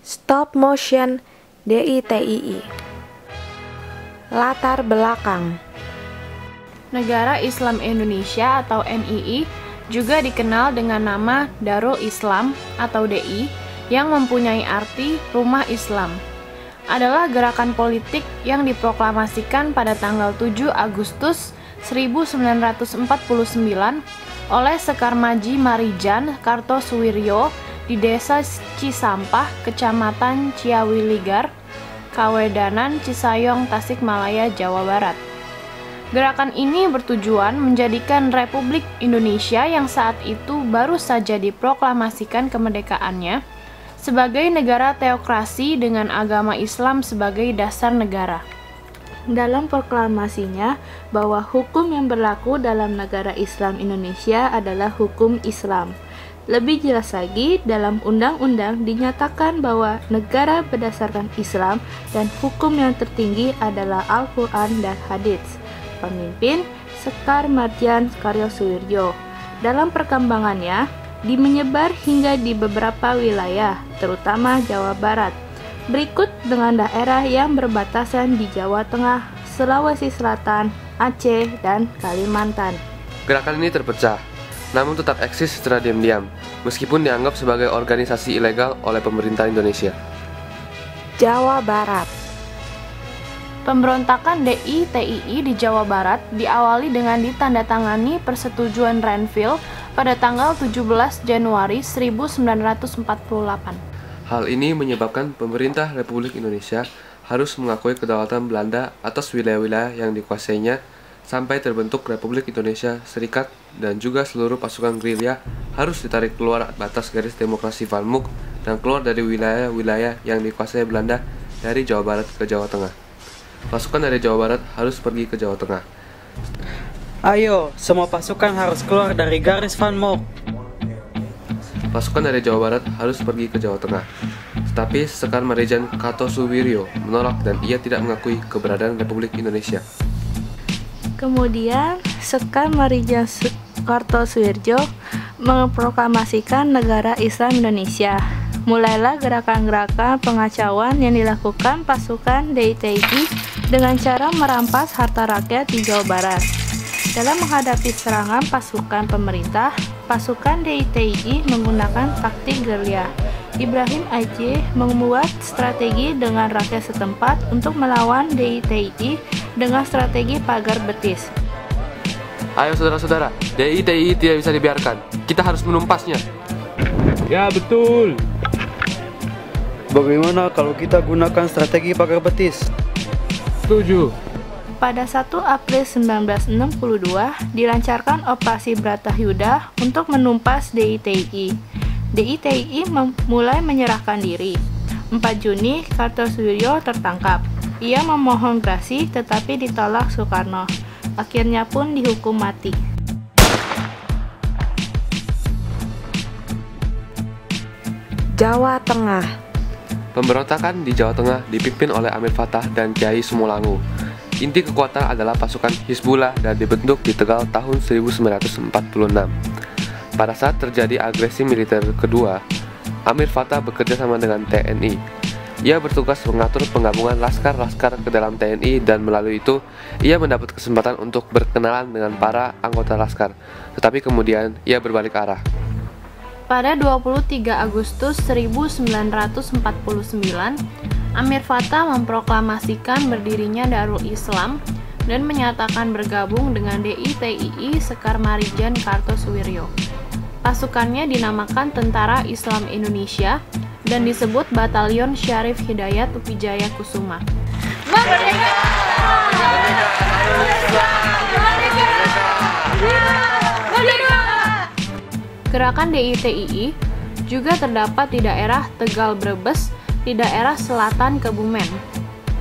Stop Motion DITII. Latar belakang. Negara Islam Indonesia atau NII juga dikenal dengan nama Darul Islam atau DI yang mempunyai arti Rumah Islam. Adalah gerakan politik yang diproklamasikan pada tanggal 7 Agustus 1949 oleh Sekar Maji Marijan Kartosuwiryo di Desa Cisampah, Kecamatan Ciawiligar, Kawedanan, Cisayong, Tasikmalaya, Jawa Barat. Gerakan ini bertujuan menjadikan Republik Indonesia yang saat itu baru saja diproklamasikan kemerdekaannya sebagai negara teokrasi dengan agama Islam sebagai dasar negara. Dalam proklamasinya bahwa hukum yang berlaku dalam negara Islam Indonesia adalah hukum Islam. Lebih jelas lagi, dalam undang-undang dinyatakan bahwa negara berdasarkan Islam dan hukum yang tertinggi adalah Al-Quran dan Hadits. Pemimpin Sekar Marjan Karyosuwiryo. Dalam perkembangannya, menyebar hingga di beberapa wilayah, terutama Jawa Barat. Berikut dengan daerah yang berbatasan di Jawa Tengah, Sulawesi Selatan, Aceh, dan Kalimantan. Gerakan ini terpecah, namun tetap eksis secara diam-diam, meskipun dianggap sebagai organisasi ilegal oleh pemerintah Indonesia. Jawa Barat. Pemberontakan DITII di Jawa Barat diawali dengan ditandatangani Persetujuan Renville pada tanggal 17 Januari 1948. Hal ini menyebabkan pemerintah Republik Indonesia harus mengakui kedaulatan Belanda atas wilayah-wilayah yang dikuasainya sampai terbentuk Republik Indonesia Serikat, dan juga seluruh pasukan gerilya harus ditarik keluar batas garis demokrasi Valmuk dan keluar dari wilayah-wilayah yang dikuasai Belanda dari Jawa Barat ke Jawa Tengah. Pasukan dari Jawa Barat harus pergi ke Jawa Tengah. Ayo, semua pasukan harus keluar dari garis Valmuk. Pasukan dari Jawa Barat harus pergi ke Jawa Tengah. Tetapi Sekar Marijan Kartosuwiryo menolak dan ia tidak mengakui keberadaan Republik Indonesia. Kemudian, Sekar Marijan Kartosuwiryo memproklamasikan negara Islam Indonesia. Mulailah gerakan-gerakan pengacauan yang dilakukan pasukan DITII dengan cara merampas harta rakyat di Jawa Barat. Dalam menghadapi serangan pasukan pemerintah, pasukan DITII menggunakan taktik gerilya. Ibrahim Aceh membuat strategi dengan rakyat setempat untuk melawan DITII dengan strategi pagar betis. Ayo saudara-saudara, DITII tidak bisa dibiarkan. Kita harus menumpasnya. Ya, betul. Bagaimana kalau kita gunakan strategi pagar betis? Setuju. Pada 1 April 1962, dilancarkan Operasi Bratayuda untuk menumpas DITII. DITII mulai menyerahkan diri. 4 Juni, Kartosuwiryo tertangkap. Ia memohon grasi tetapi ditolak Soekarno. Akhirnya pun dihukum mati. Jawa Tengah. Pemberontakan di Jawa Tengah dipimpin oleh Amir Fattah dan Kiai Sumulangu. Inti kekuatan adalah pasukan Hizbullah dan dibentuk di Tegal tahun 1946. Pada saat terjadi agresi militer kedua, Amir Fattah bekerja sama dengan TNI. Ia bertugas mengatur penggabungan laskar-laskar ke dalam TNI dan melalui itu, ia mendapat kesempatan untuk berkenalan dengan para anggota laskar. Tetapi kemudian, ia berbalik arah. Pada 23 Agustus 1949, Amir Fattah memproklamasikan berdirinya Darul Islam dan menyatakan bergabung dengan DITII Sekar Marijan Kartosuwiryo. Pasukannya dinamakan Tentara Islam Indonesia dan disebut Batalion Syarif Hidayat Upijaya Kusuma. Merdeka! Gerakan DITII juga terdapat di daerah Tegal Brebes, di daerah selatan Kebumen,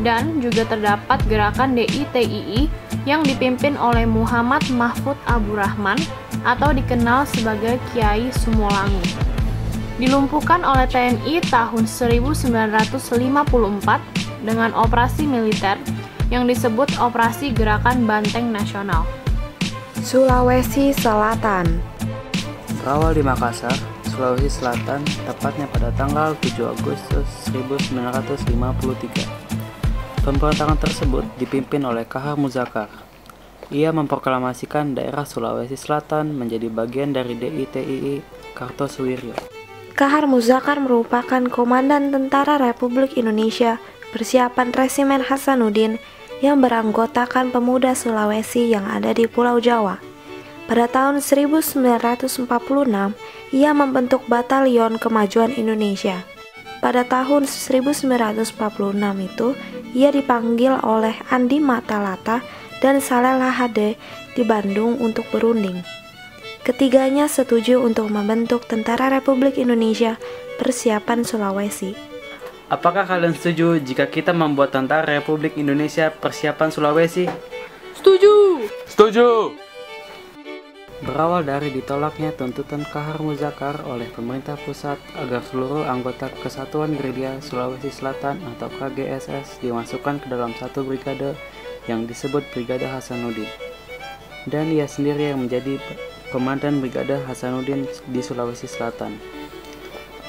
dan juga terdapat gerakan DITII yang dipimpin oleh Muhammad Mahfud Abdurrahman atau dikenal sebagai Kiai Sumulangu. Dilumpuhkan oleh TNI tahun 1954 dengan operasi militer yang disebut Operasi Gerakan Banteng Nasional. Sulawesi Selatan. Berawal di Makassar, Sulawesi Selatan, tepatnya pada tanggal 7 Agustus 1953. Pemberontakan tersebut dipimpin oleh Kahar Muzakar. Ia memproklamasikan daerah Sulawesi Selatan menjadi bagian dari DITII Kartosuwiryo. Kahar Muzakar merupakan Komandan Tentara Republik Indonesia Persiapan Resimen Hasanuddin yang beranggotakan pemuda Sulawesi yang ada di Pulau Jawa. Pada tahun 1946, ia membentuk Batalion Kemajuan Indonesia. Pada tahun 1946 itu, ia dipanggil oleh Andi Matalata dan Saleh Lahade di Bandung untuk berunding. Ketiganya setuju untuk membentuk Tentara Republik Indonesia Persiapan Sulawesi. Apakah kalian setuju jika kita membuat Tentara Republik Indonesia Persiapan Sulawesi? Setuju! Berawal dari ditolaknya tuntutan Kahar Muzakar oleh pemerintah pusat agar seluruh anggota Kesatuan Gerilya Sulawesi Selatan atau KGSS dimasukkan ke dalam satu brigade yang disebut Brigade Hasanuddin. Dan ia sendiri yang menjadi Komandan Brigade Hasanuddin di Sulawesi Selatan.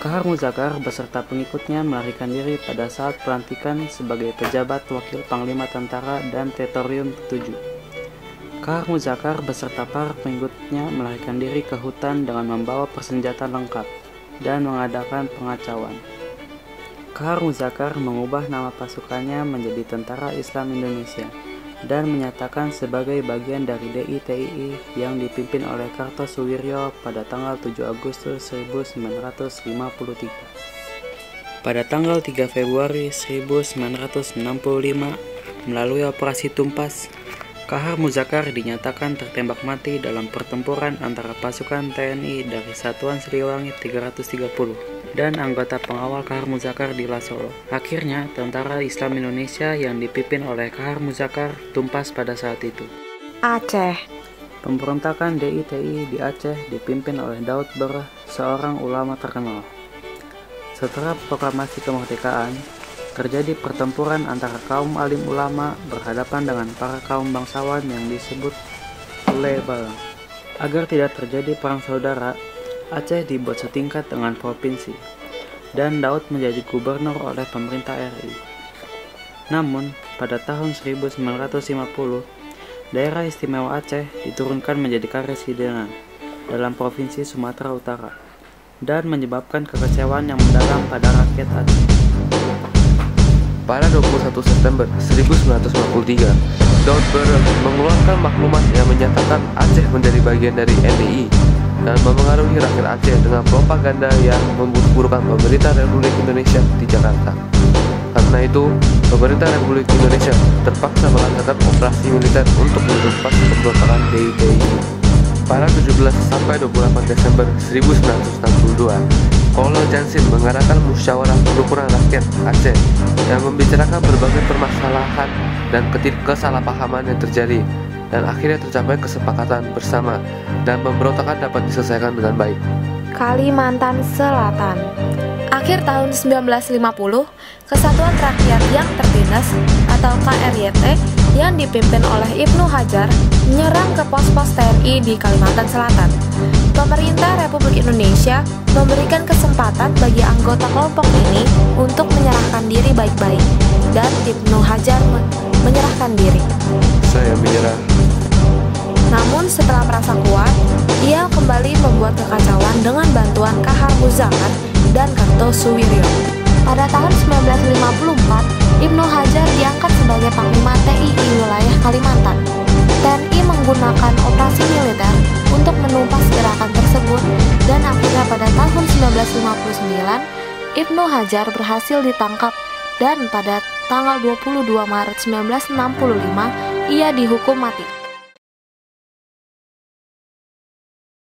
Kahar Muzakar beserta pengikutnya melarikan diri pada saat pelantikan sebagai pejabat wakil Panglima Tentara dan Teritorium 7. Kahar Muzakar beserta para pengikutnya melarikan diri ke hutan dengan membawa persenjataan lengkap dan mengadakan pengacauan. Kahar Muzakar mengubah nama pasukannya menjadi Tentara Islam Indonesia dan menyatakan sebagai bagian dari DITII yang dipimpin oleh Kartosuwiryo pada tanggal 7 Agustus 1953. Pada tanggal 3 Februari 1965, melalui operasi Tumpas, Kahar Muzakar dinyatakan tertembak mati dalam pertempuran antara pasukan TNI dari Satuan Siliwangi 330 dan anggota pengawal Kahar Muzakar di Lasolo. Akhirnya, Tentara Islam Indonesia yang dipimpin oleh Kahar Muzakar tumpas pada saat itu. Aceh. Pemberontakan DITI di Aceh dipimpin oleh Daud Berh, seorang ulama terkenal. Setelah proklamasi kemerdekaan, terjadi pertempuran antara kaum alim ulama berhadapan dengan para kaum bangsawan yang disebut Ulebal. Agar tidak terjadi perang saudara, Aceh dibuat setingkat dengan provinsi, dan Daud menjadi gubernur oleh pemerintah RI. Namun, pada tahun 1950, daerah istimewa Aceh diturunkan menjadi Karesidenan dalam provinsi Sumatera Utara, dan menyebabkan kekecewaan yang mendalam pada rakyat Aceh. Pada 21 September 1953, Daud Berh mengeluarkan maklumat yang menyatakan Aceh menjadi bagian dari NII dan memengaruhi rakyat Aceh dengan propaganda yang memburuk-burukkan pemerintah Republik Indonesia di Jakarta. Karena itu, pemerintah Republik Indonesia terpaksa melaksanakan operasi militer untuk menumpas pemberontakan DITI. Pada 17 sampai 28 Desember 1962, Kolonel Jansin mengadakan musyawarah pengukuran rakyat Aceh yang membicarakan berbagai permasalahan dan kesalahpahaman yang terjadi, dan akhirnya tercapai kesepakatan bersama dan pemberontakan dapat diselesaikan dengan baik. Kalimantan Selatan. Akhir tahun 1950, Kesatuan Rakyat yang Tertindas atau KRYT yang dipimpin oleh Ibnu Hajar menyerang ke pos-pos TNI di Kalimantan Selatan. Pemerintah Republik Indonesia memberikan kesempatan bagi anggota kelompok ini untuk menyerahkan diri baik-baik, dan Ibnu Hajar menyerahkan diri. Saya menyerah. Namun setelah merasa kuat, ia kembali membuat kekacauan dengan bantuan Kahar Muzakar dan Kartosuwiryo. Pada tahun 1954, Ibnu Hajar diangkat sebagai Panglima TNI wilayah Kalimantan. TNI menggunakan operasi militer untuk menumpas gerakan tersebut, dan akhirnya pada tahun 1959, Ibnu Hajar berhasil ditangkap, dan pada tanggal 22 Maret 1965, ia dihukum mati.